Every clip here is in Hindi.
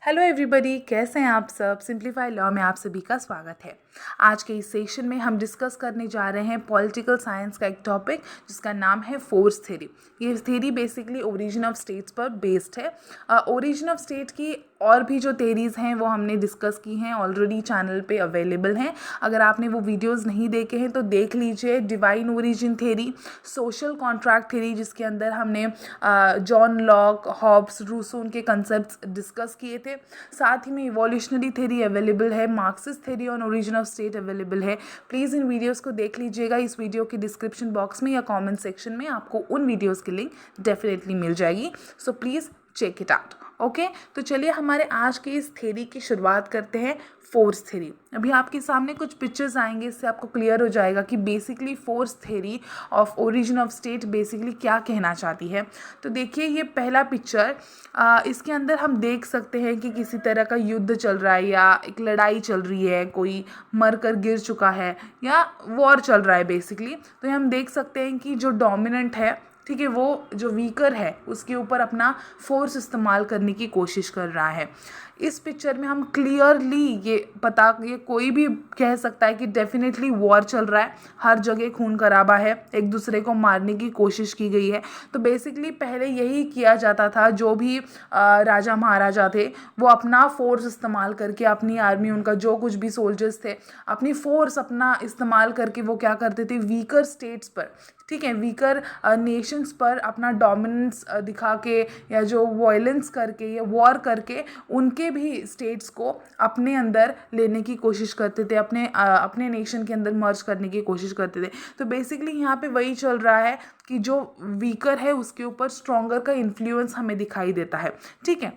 हेलो एवरीबॉडी, कैसे हैं आप सब। सिंप्लीफाई लॉ में आप सभी का स्वागत है। आज के इस सेशन में हम डिस्कस करने जा रहे हैं पॉलिटिकल साइंस का एक टॉपिक जिसका नाम है फोर्स थ्योरी। ये theory basically origin of states पर बेस्ड है। ओरिजिन ऑफ स्टेट की और भी जो थ्योरीज़ हैं वो हमने डिस्कस की हैं, ऑलरेडी चैनल पे अवेलेबल हैं। अगर आपने वो वीडियोस नहीं देखे हैं तो देख लीजिए। Divine origin theory, social contract theory जिसके अंदर हमने जॉन लॉक, हॉब्स, रूसो उनके कंसेप्ट्स डिस्कस किए थे। साथ ही में इवोल्यूशनरी थ्योरी अवेलेबल है, Marxist theory on origin of state available है। प्लीज़ इन वीडियोस को देख लीजिएगा। इस वीडियो के डिस्क्रिप्शन बॉक्स में या कमेंट सेक्शन में आपको उन वीडियोस की लिंक डेफिनेटली मिल जाएगी। So please check it out. Okay, तो चलिए हमारे आज के इस थ्योरी की शुरुआत करते हैं। फोर्स थ्योरी, अभी आपके सामने कुछ पिक्चर्स आएंगे, इससे आपको क्लियर हो जाएगा कि basically force theory of origin of state basically क्या कहना चाहती है। तो देखिए ये पहला पिक्चर, इसके अंदर हम देख सकते हैं कि किसी तरह का युद्ध चल रहा है या एक लड़ाई चल रही है, कोई मर कर गिर चुका है या वॉर चल रहा है बेसिकली। तो हम देख सकते हैं कि जो डोमिनेंट है, ठीक है, वो जो वीकर है उसके ऊपर अपना फोर्स इस्तेमाल करने की कोशिश कर रहा है। इस पिक्चर में हम क्लियरली ये कोई भी कह सकता है कि डेफिनेटली वॉर चल रहा है, हर जगह खून खराबा है, एक दूसरे को मारने की कोशिश की गई है। तो बेसिकली पहले यही किया जाता था, जो भी राजा महाराजा थे वो अपना फोर्स इस्तेमाल करके, अपनी आर्मी, उनका जो कुछ भी सोल्जर्स थे, अपनी फोर्स अपना इस्तेमाल करके वो क्या करते थे, वीकर स्टेट्स पर, ठीक है, वीकर नेशंस पर अपना डोमिनेंस दिखा के या जो वायलेंस करके या वॉर करके उनके भी स्टेट्स को अपने अंदर लेने की कोशिश करते थे, अपने नेशन के अंदर मर्ज करने की कोशिश करते थे। तो बेसिकली यहाँ पे वही चल रहा है कि जो वीकर है उसके ऊपर स्ट्रॉन्गर का इन्फ्लुएंस हमें दिखाई देता है, ठीक है।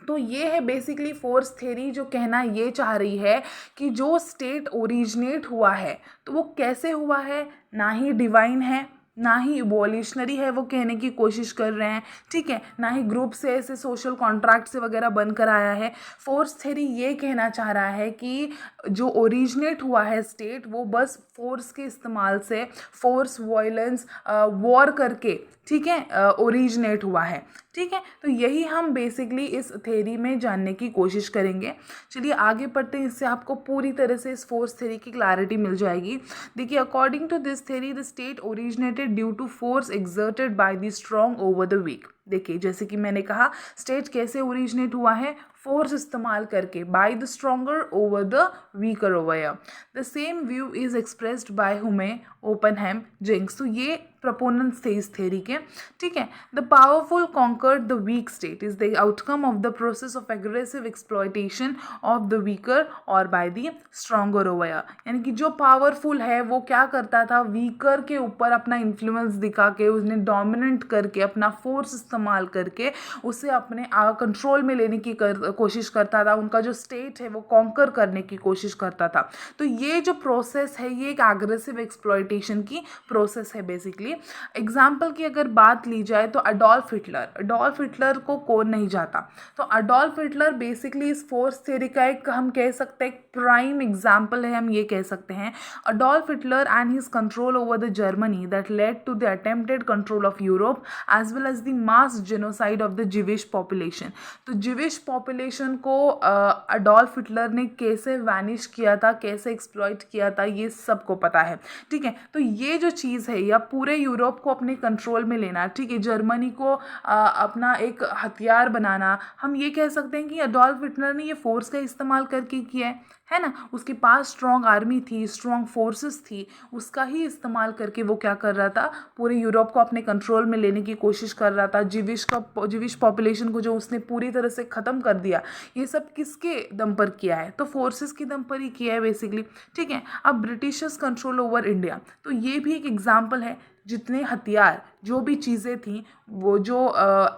तो ये है बेसिकली फोर्स थ्योरी, जो कहना ये चाह रही है कि जो स्टेट ओरिजिनेट हुआ है तो वो कैसे हुआ है, ना ही डिवाइन है ना ही इवोल्यूशनरी है, वो कहने की कोशिश कर रहे हैं, ठीक है, ना ही ग्रुप से ऐसे सोशल कॉन्ट्रैक्ट से वगैरह बनकर आया है। फोर्स थ्योरी ये कहना चाह रहा है कि जो ओरिजिनेट हुआ है स्टेट, वो बस फोर्स के इस्तेमाल से, फोर्स, वायलेंस, वॉर करके, ठीक है, ओरिजिनेट हुआ है, ठीक है। तो यही हम बेसिकली इस थ्योरी में जानने की कोशिश करेंगे। चलिए आगे बढ़ते हैं, इससे आपको पूरी तरह से इस फोर्स थ्योरी की क्लैरिटी मिल जाएगी। देखिए, according to this theory the state originated due to force exerted by the strong over the weak. देखिए जैसे कि मैंने कहा, स्टेट कैसे ओरिजिनेट हुआ है, फोर्स इस्तेमाल करके, by the stronger over the weaker over. The same view is expressed by Hume, Oppenheim, Jenks. तो ये proponents थे इस थ्योरी के, ठीक है। The powerful conquered the weak state is the outcome of the process of aggressive exploitation of the weaker और बाय द स्ट्रॉन्गर ओवर। यानी कि जो पावरफुल है वो क्या करता था, वीकर के ऊपर अपना इन्फ्लुएंस दिखा के, उसने डोमिनेंट करके, अपना फोर्स इस्तेमाल करके उसे अपने कंट्रोल में लेने की कोशिश करता था, उनका जो स्टेट है वो कॉन्कर करने की कोशिश करता था। तो ये जो प्रोसेस है ये एक एग्रेसिव एक्सप्लॉयटेशन की प्रोसेस है बेसिकली। एग्जाम्पल की अगर बात ली जाए तो अडोल्फ हिटलर को कौन नहीं जाता। तो अडोल्फ हिटलर बेसिकली इस फोर्स थ्योरी का एक, हम कह सकते हैं, प्राइम एग्जाम्पल है, हम ये कह सकते हैं। Adolf Hitler and his control over the Germany that led to the attempted control of Europe as well as the mass genocide of the Jewish population. तो जिविश पॉपुलेशन को अडोल्फ हिटलर ने कैसे वैनिश किया था, कैसे एक्सप्लॉइट किया था, ये सबको पता है, ठीक है। तो ये जो चीज़ है, या पूरे यूरोप को अपने कंट्रोल में लेना, ठीक है, जर्मनी को अपना एक हथियार बनाना, हम ये कह सकते हैं कि अडोल्फ हिटलर ने ये फोर्स का इस्तेमाल करके किया है ना। उसके पास स्ट्रॉन्ग आर्मी थी, स्ट्रॉन्ग फोर्सेस थी, उसका ही इस्तेमाल करके वो क्या कर रहा था, पूरे यूरोप को अपने कंट्रोल में लेने की कोशिश कर रहा था। जिविश पॉपुलेशन को जो उसने पूरी तरह से ख़त्म कर दिया, ये सब किसके दम पर किया है, तो फोर्सेस के दम पर ही किया है बेसिकली, ठीक है। अब ब्रिटिशर्स कंट्रोल ओवर इंडिया, तो ये भी एक एग्जाम्पल है। जितने हथियार, जो भी चीज़ें थी, वो जो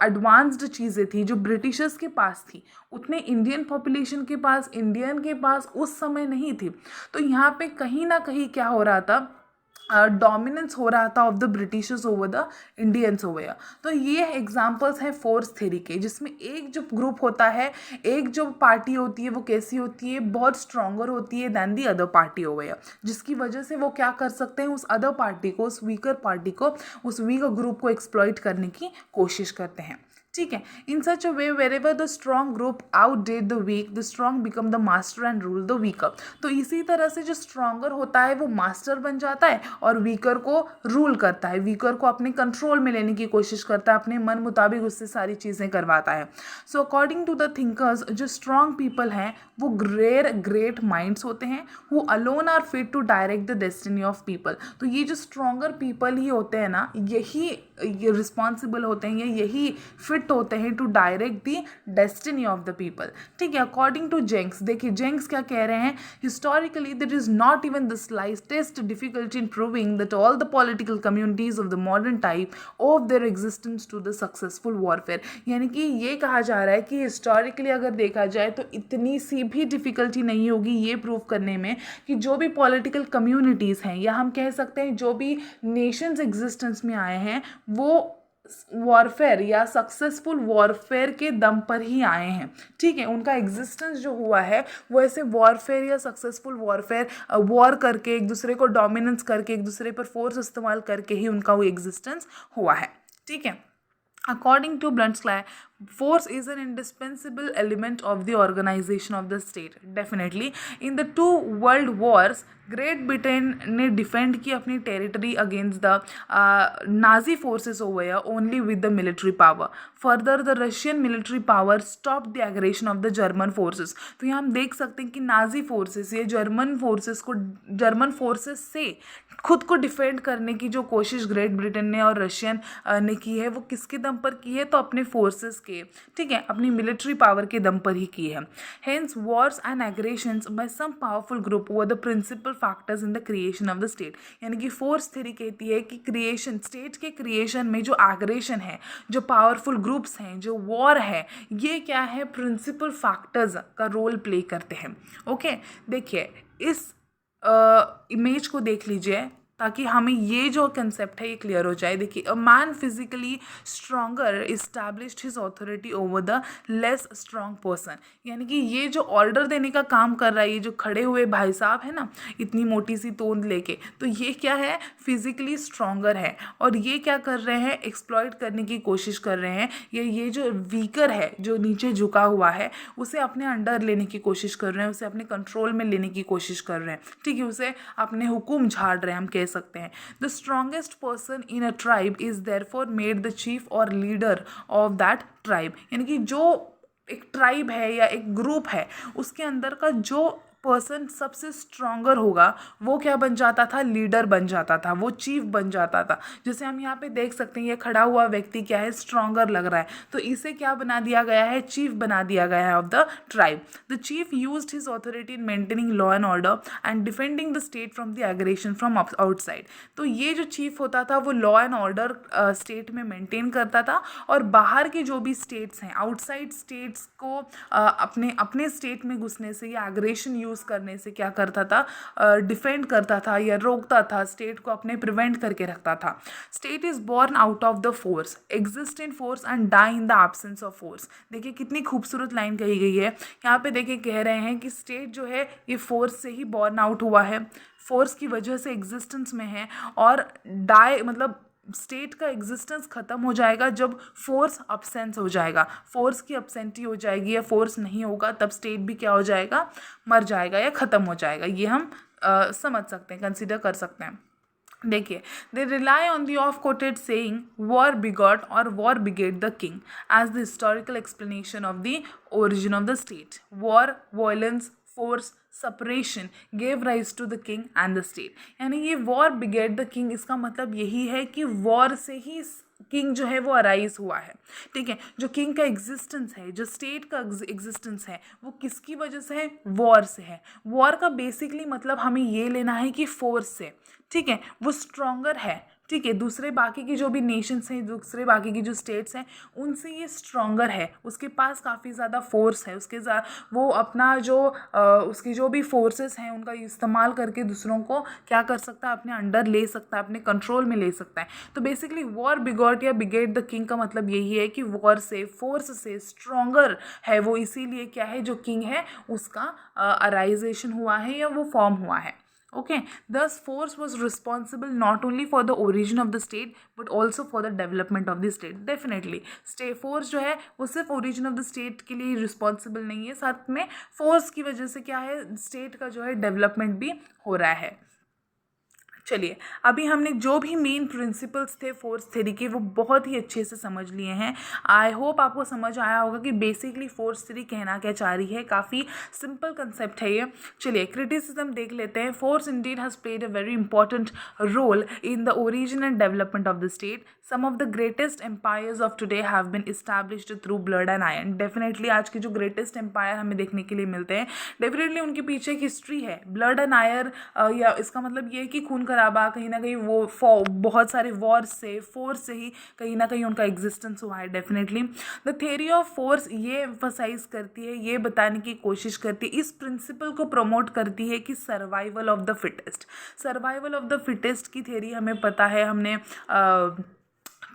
एडवांस्ड चीज़ें थी जो ब्रिटिशर्स के पास थी, उतने इंडियन पॉपुलेशन के पास, इंडियन के पास उस समय नहीं थी। तो यहाँ पे कहीं ना कहीं क्या हो रहा था, डोमिनेंस हो रहा था of the Britishers over the Indians over. तो ये एग्जांपल्स हैं फोर्स थ्योरी के, जिसमें एक जो ग्रुप होता है, एक जो पार्टी होती है, वो कैसी होती है, बहुत स्ट्रॉन्गर होती है than the other party over, जिसकी वजह से वो क्या कर सकते हैं, उस अदर पार्टी को, उस वीकर पार्टी को, उस वीकर ग्रुप को एक्सप्लॉइट करने की कोशिश करते हैं, ठीक है। In such a way wherever the strong group out did the weak the strong become the master and rule the weaker. तो इसी तरह से जो स्ट्रॉन्गर होता है वो मास्टर बन जाता है और वीकर को रूल करता है, वीकर को अपने कंट्रोल में लेने की कोशिश करता है, अपने मन मुताबिक उससे सारी चीज़ें करवाता है। So according to the thinkers, जो स्ट्रॉन्ग पीपल हैं वो ग्रेट माइंड्स होते हैं, who alone are fit to direct the destiny of people. तो ये जो स्ट्रॉन्गर पीपल ही होते हैं ना, यही रिस्पॉन्सिबल होते हैं, यही फिट होते हैं to direct the destiny of the people. ठीक है। अकॉर्डिंग टू जेंक्स, देखिए जेंक्स क्या कह रहे हैं, historically there is not even the slightest difficulty in proving that all the political communities of the modern type of their existence to the successful warfare. यानी कि ये कहा जा रहा है कि हिस्टोरिकली अगर देखा जाए तो इतनी सी भी डिफिकल्टी नहीं होगी ये प्रूव करने में कि जो भी पॉलिटिकल कम्युनिटीज़ हैं, या हम कह सकते हैं जो भी नेशंस एग्जिस्टेंस में आए हैं, वो वॉरफेयर या सक्सेसफुल वॉरफेयर के दम पर ही आए हैं। ठीक है। उनका एग्जिस्टेंस जो हुआ है वो ऐसे वॉरफेयर या सक्सेसफुल वॉरफेयर, वॉर करके, एक दूसरे को डोमिनेंस करके, एक दूसरे पर फोर्स इस्तेमाल करके ही उनका वो एग्जिस्टेंस हुआ है। ठीक है। According to Bluntschli, force is an indispensable element of the organization of the state. Definitely, in the two world wars, great Britain ने डिफेंड की अपनी territory against the Nazi forces over here only with the military power. Further the Russian military power stop the aggression of the German forces. तो यहाँ हम देख सकते हैं कि नाजी फोर्सेस, ये जर्मन फोर्सेस से खुद को डिफेंड करने की जो कोशिश ग्रेट ब्रिटेन ने और रशियन ने की है, वो किसके दम पर की है, तो अपने फोर्सेस के, ठीक है, अपनी मिलिट्री पावर के दम पर ही की है। Hence wars and aggressions by some powerful group were the principal factors in the creation of the state. यानी कि फोर्स थ्योरी कहती है कि क्रिएशन, स्टेट के क्रिएशन में जो एग्रेशन है, जो पावरफुल ग्रुप्स हैं, जो वॉर है, ये क्या है, प्रिंसिपल फैक्टर्स का रोल प्ले करते हैं। ओके, देखिए इस इमेज को देख लीजिए ताकि हमें ये जो कंसेप्ट है ये क्लियर हो जाए। देखिए, a man physically stronger established his authority over the less strong person. यानी कि ये जो ऑर्डर देने का काम कर रहा है, ये जो खड़े हुए भाई साहब है ना, इतनी मोटी सी तोंद लेके, तो ये क्या है, फिजिकली स्ट्रॉन्गर है, और ये क्या कर रहे हैं, एक्सप्लॉइट करने की कोशिश कर रहे हैं। ये जो वीकर है, जो नीचे झुका हुआ है, उसे अपने अंडर लेने की कोशिश कर रहे हैं, उसे अपने कंट्रोल में लेने की कोशिश कर रहे हैं। ठीक है, उसे अपने हुक्म झाड़ रहे हैं, हम कह सकते हैं। The strongest person in a tribe is therefore made the chief और लीडर ऑफ दैट ट्राइब। यानी कि जो एक ट्राइब है या एक ग्रुप है, उसके अंदर का जो पर्सन सबसे स्ट्रॉन्गर होगा वो क्या बन जाता था, लीडर बन जाता था, वो चीफ बन जाता था। जैसे हम यहाँ पे देख सकते हैं, ये खड़ा हुआ व्यक्ति क्या है, स्ट्रॉन्गर लग रहा है, तो इसे क्या बना दिया गया है, चीफ बना दिया गया है of the tribe. The chief used his authority in maintaining law and order and defending the state from the aggression from outside. तो ये जो चीफ होता था वो लॉ एंड ऑर्डर स्टेट में मेंटेन करता था, और बाहर के जो भी स्टेट्स हैं, आउटसाइड स्टेट्स को अपने स्टेट में घुसने से या एग्रेशन यूज़ करने से क्या करता था, डिफेंड करता था या रोकता था, स्टेट को अपने प्रिवेंट करके रखता था। State is born out of the force, exist in force and die in the absence of force. देखिए कितनी खूबसूरत लाइन कही गई है यहाँ पे। देखिए कह रहे हैं कि स्टेट जो है ये फोर्स से ही बॉर्न आउट हुआ है, फोर्स की वजह से एग्जिस्टेंस में है, और डाई मतलब स्टेट का एग्जिस्टेंस ख़त्म हो जाएगा जब फोर्स अब्सेंस हो जाएगा, फोर्स की अब्सेंटी हो जाएगी या फोर्स नहीं होगा, तब स्टेट भी क्या हो जाएगा, मर जाएगा या ख़त्म हो जाएगा। ये हम समझ सकते हैं, कंसिडर कर सकते हैं। देखिए, they rely on the oft quoted saying war begot और war begat the king as the historical explanation of the origin of the state. War, violence, force, separation gave rise to the king and the state. यानी ये वॉर बिगेट द किंग, इसका मतलब यही है कि वॉर से ही किंग जो है वो अराइज हुआ है। ठीक है, जो किंग का एग्जिस्टेंस है, जो स्टेट का एग्जिस्टेंस है, वो किसकी वजह से है, वॉर से है। वॉर का बेसिकली मतलब हमें ये लेना है कि फोर्स से, ठीक है, वो स्ट्रॉन्गर है। ठीक है, दूसरे बाकी की जो भी नेशंस हैं, दूसरे बाकी की जो स्टेट्स हैं, उनसे ये स्ट्रॉन्गर है, उसके पास काफ़ी ज़्यादा फोर्स है, उसके वो अपना जो उसकी जो भी फोर्सेस हैं उनका इस्तेमाल करके दूसरों को क्या कर सकता है, अपने अंडर ले सकता है, अपने कंट्रोल में ले सकता है। तो बेसिकली वॉर बिगॉट या बिगेट द किंग का मतलब यही है कि वॉर से, फोर्स से स्ट्रॉन्गर है वो, इसीलिए क्या है, जो किंग है उसका अराइजेशन हुआ है या वो फॉर्म हुआ है। Okay, thus force was responsible not only for the origin of the state but also for the development of the state. Definitely force जो है वो सिर्फ origin of the state के लिए रिस्पॉन्सिबल नहीं है, साथ में force की वजह से क्या है, स्टेट का जो है डेवलपमेंट भी हो रहा है. चलिए, अभी हमने जो भी मेन प्रिंसिपल्स थे फोर्स थ्योरी के वो बहुत ही अच्छे से समझ लिए हैं. आई होप आपको समझ आया होगा कि बेसिकली फोर्स थ्योरी कहना क्या चाह रही है. काफ़ी सिंपल कंसेप्ट है ये. चलिए, क्रिटिसिज्म देख लेते हैं. Force indeed has played a very important role in the origin and development of the state. Some of the greatest empires of today have been established through blood and iron. Definitely आज के जो ग्रेटेस्ट एम्पायर हमें देखने के लिए मिलते हैं, डेफिनेटली उनके पीछे एक हिस्ट्री है. ब्लड एंड आयर, या इसका मतलब ये है कि खून खराबा, कहीं ना कहीं वो बहुत सारे वॉर से, फोर्स से ही कहीं ना कहीं उनका एग्जिस्टेंस हुआ है. Definitely the theory of force ये एम्फसाइज करती है, ये बताने की कोशिश करती है, इस प्रिंसिपल को प्रमोट करती है कि survival of the fittest. Survival of the fittest की थ्योरी हमें पता है, हमने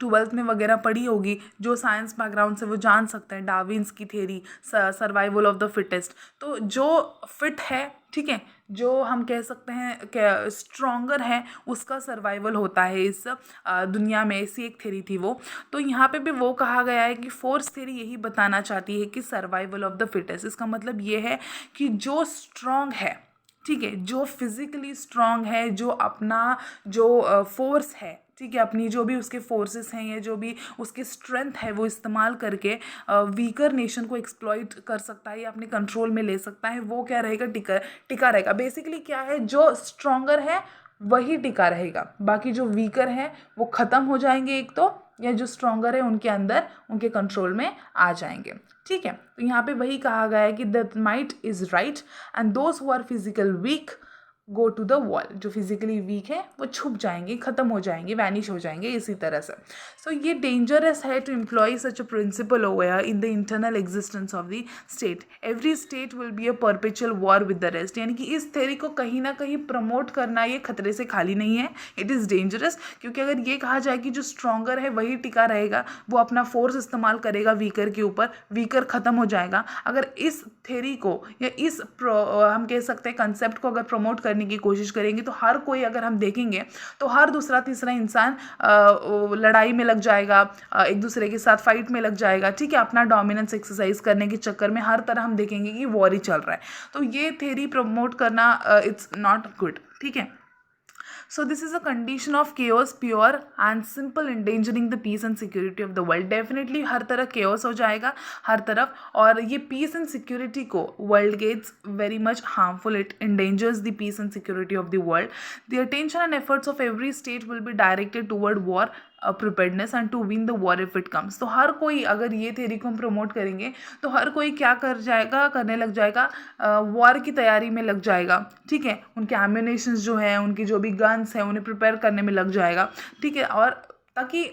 12th में वगैरह पढ़ी होगी. जो साइंस बैकग्राउंड से वो जान सकते हैं डार्विन्स की theory, survival of the fittest. तो जो फिट है, ठीक है, जो हम कह सकते हैं कि स्ट्रॉन्गर है, उसका सर्वाइवल होता है इस दुनिया में. ऐसी एक थ्योरी थी वो. तो यहाँ पे भी वो कहा गया है कि फोर्स थ्योरी यही बताना चाहती है कि सर्वाइवल ऑफ द फिटेस्ट. इसका मतलब ये है कि जो स्ट्रॉन्ग है, ठीक है, जो फिजिकली स्ट्रॉन्ग है, जो अपना जो फोर्स है, ठीक है, अपनी जो भी उसके फोर्सेस हैं या जो भी उसकी स्ट्रेंथ है वो इस्तेमाल करके वीकर नेशन को एक्सप्लॉइट कर सकता है या अपने कंट्रोल में ले सकता है. वो क्या रहेगा, टिका रहेगा. बेसिकली क्या है, जो स्ट्रॉन्गर है वही टिका रहेगा, बाकी जो वीकर है वो ख़त्म हो जाएंगे एक तो, या जो स्ट्रॉन्गर है उनके अंदर, उनके कंट्रोल में आ जाएंगे. ठीक है, तो यहाँ पे वही कहा गया है कि the might is right and those who are physical weak go to the wall. जो फिजिकली वीक है वो छुप जाएंगे, ख़त्म हो जाएंगे, वैनिश हो जाएंगे इसी तरह से. सो ये डेंजरस है to employ such a principle over in the internal existence of the state. Every state will be a perpetual war with the rest. यानी कि इस थ्योरी को कहीं ना कहीं प्रमोट करना ये खतरे से खाली नहीं है. इट इज़ डेंजरस, क्योंकि अगर ये कहा जाए कि जो स्ट्रॉन्गर है वही टिका रहेगा, वो अपना फोर्स इस्तेमाल करेगा वीकर के ऊपर, वीकर ख़त्म हो जाएगा. अगर इस थ्योरी को या इस हम कह सकते हैं कंसेप्ट को अगर प्रमोट करने की कोशिश करेंगे तो हर कोई, अगर हम देखेंगे तो हर दूसरा तीसरा इंसान लड़ाई में लग जाएगा, एक दूसरे के साथ फाइट में लग जाएगा. ठीक है, अपना डोमिनेंस एक्सरसाइज करने के चक्कर में हर तरह हम देखेंगे कि वॉर ही चल रहा है. तो ये थ्योरी प्रमोट करना इट्स नॉट गुड. ठीक है. So this is a condition of chaos, pure and simple, endangering the peace and security of the world. Definitely हर तरह chaos हो जाएगा हर तरफ, और ये peace and security को world gets very much harmful. It endangers the peace and security of the world. The attention and efforts of every state will be directed toward war, preparedness and to win the war if it comes. तो हर कोई, अगर ये थ्योरी को हम प्रमोट करेंगे तो हर कोई क्या करने लग जाएगा, वॉर की तैयारी में लग जाएगा. ठीक है, उनके एम्यूनेशंस जो है, उनकी जो भी गन्स हैं, उन्हें प्रिपेयर करने में लग जाएगा. ठीक है, और ताकि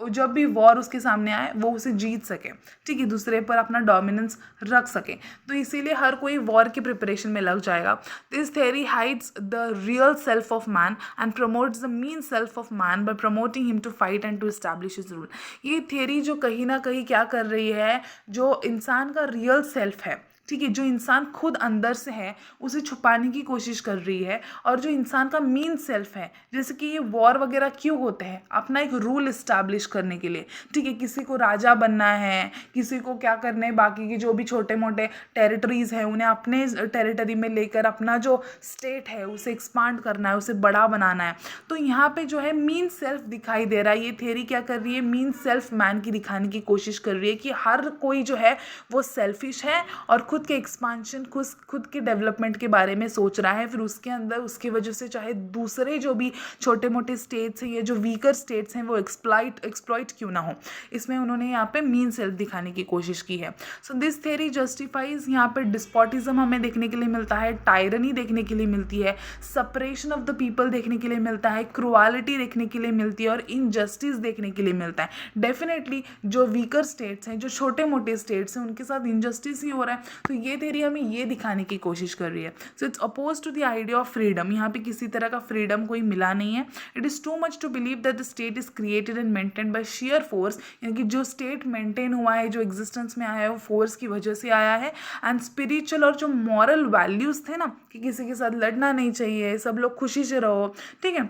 जब भी वॉर उसके सामने आए वो उसे जीत सके. ठीक है, दूसरे पर अपना डोमिनेंस रख सके. तो इसीलिए हर कोई वॉर की प्रिपरेशन में लग जाएगा. This theory hides the real self of man and promotes the mean self of man by promoting him to fight and to establish his rule. ये थ्योरी जो कहीं ना कहीं क्या कर रही है, जो इंसान का रियल सेल्फ है, ठीक है, जो इंसान खुद अंदर से है उसे छुपाने की कोशिश कर रही है, और जो इंसान का मीन सेल्फ है, जैसे कि ये वॉर वगैरह क्यों होते हैं, अपना एक रूल इस्टेब्लिश करने के लिए. ठीक है, किसी को राजा बनना है, किसी को क्या करना है, बाकी के जो भी छोटे मोटे टेरिटरीज हैं उन्हें अपने टेरिटरी में लेकर अपना जो स्टेट है उसे एक्सपांड करना है, उसे बड़ा बनाना है. तो यहाँ पे जो है मीन सेल्फ दिखाई दे रहा है. ये थ्योरी क्या कर रही है, मीन सेल्फ मैन की दिखाने की कोशिश कर रही है कि हर कोई जो है वो सेल्फिश है और खुद के एक्सपांशन, खुद के डेवलपमेंट के बारे में सोच रहा है. फिर उसके अंदर उसकी वजह से चाहे दूसरे जो भी छोटे मोटे स्टेट्स हैं या जो वीकर स्टेट्स हैं वो एक्सप्लॉइट क्यों ना हो, इसमें उन्होंने यहाँ पे मीन सेल्फ दिखाने की कोशिश की है. सो दिस थ्योरी जस्टिफाइज, यहाँ पे डिस्पोटिज्म हमें देखने के लिए मिलता है, टायरनी देखने के लिए मिलती है, सेपरेशन ऑफ द पीपल देखने के लिए मिलता है, क्रुअलिटी देखने के लिए मिलती है, और इनजस्टिस देखने के लिए मिलता है. डेफिनेटली जो वीकर स्टेट्स हैं, जो छोटे मोटे स्टेट्स हैं, उनके साथ इनजस्टिस ही हो रहा है. तो ये थेरी हमें ये दिखाने की कोशिश कर रही है। So it's oppose to the idea of freedom. यहाँ पे किसी तरह का फ्रीडम कोई मिला नहीं है। It is too much to believe that the state is created and maintain by sheer force, यानी कि जो स्टेट मेंटेन हुआ है, जो एग्जिस्टेंस में आया है, वो फोर्स की वजह से आया है। एंड स्पिरिचुअल और जो मॉरल वैल्यूज़ थे ना कि किसी के साथ लड़ना नहीं चाहिए, सब लोग खुशी से रहो, ठीक है,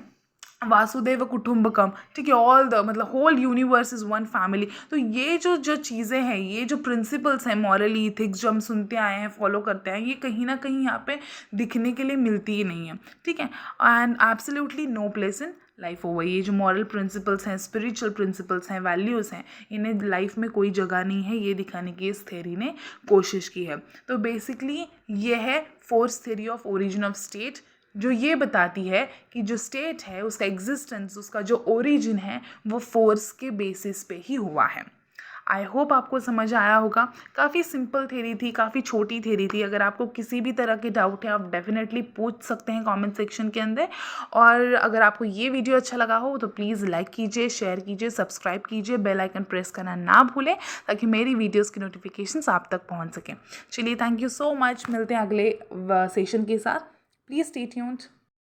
वासुदेव कुटुंबकम, ठीक है, ऑल द मतलब whole universe is one family. तो ये जो चीज़ें हैं, ये जो प्रिंसिपल्स हैं, मॉरल इथिक्स जो हम सुनते आए हैं, फॉलो करते हैं, ये कहीं ना कहीं यहाँ पे दिखने के लिए मिलती ही नहीं है, ठीक है। And absolutely no place in life over. ये जो मॉरल प्रिंसिपल्स हैं, स्पिरिचुअल प्रिंसिपल्स हैं, वैल्यूज़ हैं, इन्हें लाइफ में कोई जगह नहीं है, ये दिखाने की इस थ्योरी ने कोशिश की है। तो बेसिकली ये है fourth theory of origin of state, जो ये बताती है कि जो स्टेट है उसका एग्जिस्टेंस, उसका जो ओरिजिन है वो फोर्स के बेसिस पे ही हुआ है। आई होप आपको समझ आया होगा। काफ़ी सिंपल थ्योरी थी, काफ़ी छोटी थ्योरी थी। अगर आपको किसी भी तरह के डाउट है आप डेफिनेटली पूछ सकते हैं कमेंट सेक्शन के अंदर। और अगर आपको ये वीडियो अच्छा लगा हो तो प्लीज़ लाइक कीजिए, शेयर कीजिए, सब्सक्राइब कीजिए, बेल आइकन प्रेस करना ना भूलें ताकि मेरी वीडियोज़ की नोटिफिकेशंस आप तक पहुँच सकें। चलिए, थैंक यू सो मच। मिलते हैं अगले सेशन के साथ। Please stay tuned.